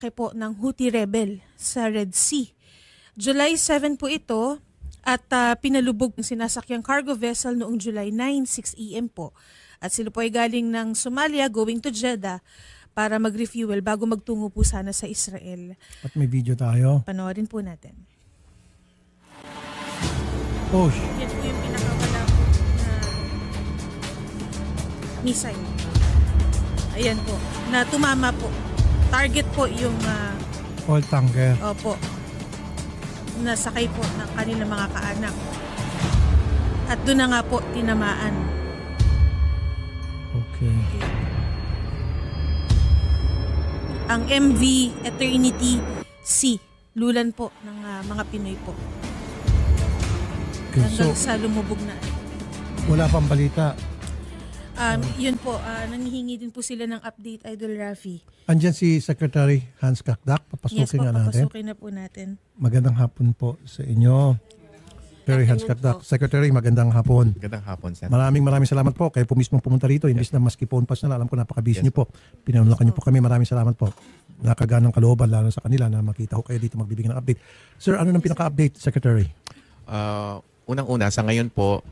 atake po ng Houthi rebel sa Red Sea. July 7 po ito at pinalubog ng sinasakyang cargo vessel noong July 9, 6 AM po. At sila po ay galing ng Somalia going to Jeddah para mag-refuel bago magtungo po sana sa Israel. At may video tayo. Panoorin po natin. Oh, Yan po yung pinakawala po na missile. Ayan po, na tumama po. Target po yung oil tanker. opo, nasakay po ng kanilang mga kaanak. At doon na nga po tinamaan. Okay. Ang MV Eternity C, lulan po ng mga Pinoy po. Okay, so Hanggang sa lumubog na. wala pang balita. Yun po, nanghihingi din po sila ng update, Idol Rafi. Andyan si Secretary Hans Kakdak. Yes Papasukin po, nga natin. papasukin na po natin. Magandang hapon po sa inyo. Secretary Hans Kakdak. Secretary, magandang hapon. Magandang hapon, Sen. Maraming salamat po. Kayo po mismo pumunta rito. Imbis na maski phone pass na, alam ko napaka-busy niyo po. Pinanulakan niyo po kami. Maraming salamat po. Nakaganang kalooban lalo sa kanila na makita ko kayo dito magbibigay ng update. Sir, ano nang pinaka-update, Secretary? Unang-una, sa ngayon po,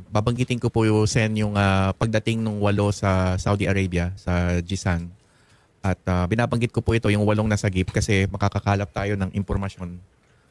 babanggitin ko po yung pagdating ng 8 sa Saudi Arabia, sa Jisan. At binabanggit ko po ito, yung 8 nasagip, kasi makakakalap tayo ng impormasyon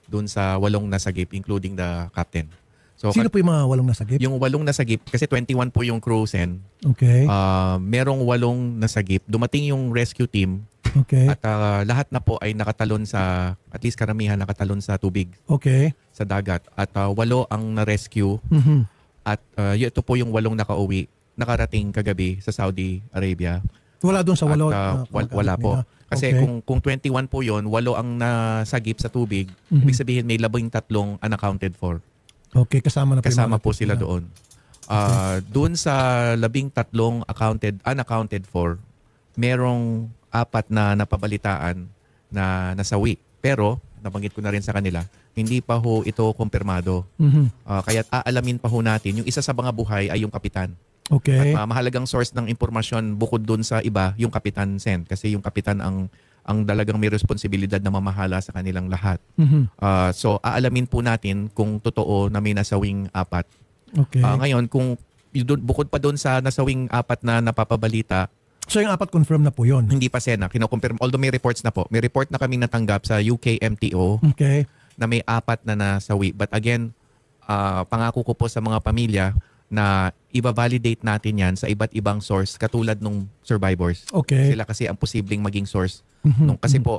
dun sa 8 nasagip, including the captain. So, Sino po yung mga 8 nasagip? yung 8 nasagip, kasi 21 po yung crew, Sen. Okay. Merong 8 nasagip. Dumating yung rescue team. Okay. At lahat na po ay nakatalon sa, at least karamihan nakatalon sa tubig, Okay. sa dagat. At 8 ang na-rescue. Mhm. At ito po yung 8 nakauwi, nakarating kagabi sa Saudi Arabia. Wala doon sa 8. At wala po. Kasi kung 21 po yon, 8 ang nasagip sa tubig, ibig sabihin may 13 unaccounted for. Okay, kasama na po yung Kasama mga po sila doon. Doon sa 13 unaccounted for, merong 4 na napabalitaan na nasawi. Pero, nabanggit ko na rin sa kanila, hindi pa ho ito kumpirmado. Mhm. Kaya't aalamin pa ho natin, yung isa sa mga buhay ay yung kapitan. Okay. At mahalagang source ng impormasyon bukod doon sa iba, yung kapitan, Sen. Kasi yung kapitan ang dalagang may responsibilidad na mamahala sa kanilang lahat. Mhm. So, aalamin po natin kung totoo na may nasawing 4. Okay. Ngayon, kung bukod pa doon sa nasawing 4 na napapabalita, So yung 4 confirm na po yun. hindi pa, Sen, kinoconfirm. Although may reports na po. May report na kami natanggap sa UKMTO Okay. na may 4 na nasawi. But again, pangako ko po sa mga pamilya na i-validate natin yan sa iba't ibang source katulad nung survivors. Okay. Sila kasi ang posibleng maging source. Mhm. Kasi po,